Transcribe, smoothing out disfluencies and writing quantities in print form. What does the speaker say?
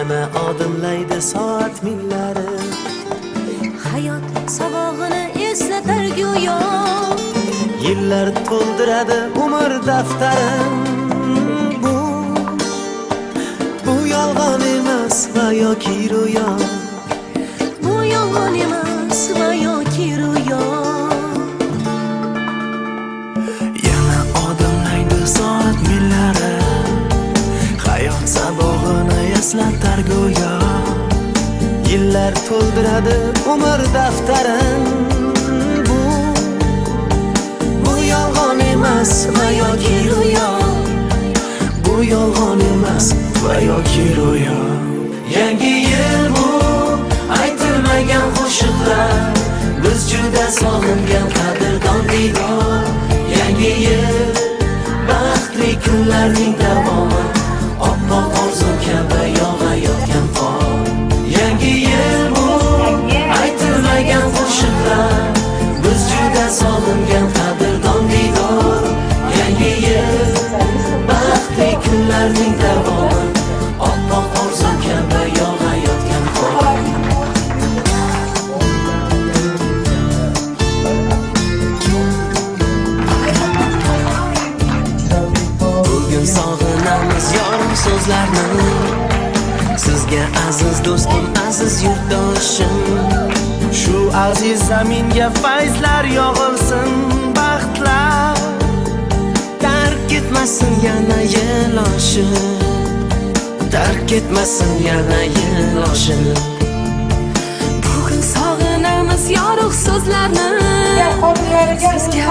yana odimlaydi soat millari. Hayot sabog'ini eslatar go'yo, Yillar to'ldiradi umr daftarim. Bu yolg'on emas va yoki ro'yo. bu yolg'on emas va yoki ro'yo. Yana odimlaydi soat millari. Hayot sabog'ini eslatar go'yo. Yillar to'ldiradi umr daftarim. Bu yolg'on emas va yoki ro'yo. Bu yolg'on emas va yoki ro'yo. Yangi yil bu aytilmagan qo'shiqlar, biz juda sog'ingan qadrdon diydor. Yangi yil baxtli kunlarning davomi, oppoq orzu kabi yog'ayotgan qor. Yangi yil bu aytilmagan qo'shiqlar, biz juda sog'ingan qadrdon diydor. Yangi yil baxtli kunlarning davomi, oppoq orzu kabi yog'ayotgan qor. Bugun sog'inamiz yorug' so'zlarni, sizga aziz do'stim, aziz yurtdoshim. Shu aziz zaminga fayzlar yog'ilsin, baxtlar tark etmasin yana yeloshi, tark etmasin yana yeloshi. Bugun sog'inamiz yorug' so'zlarni, sizga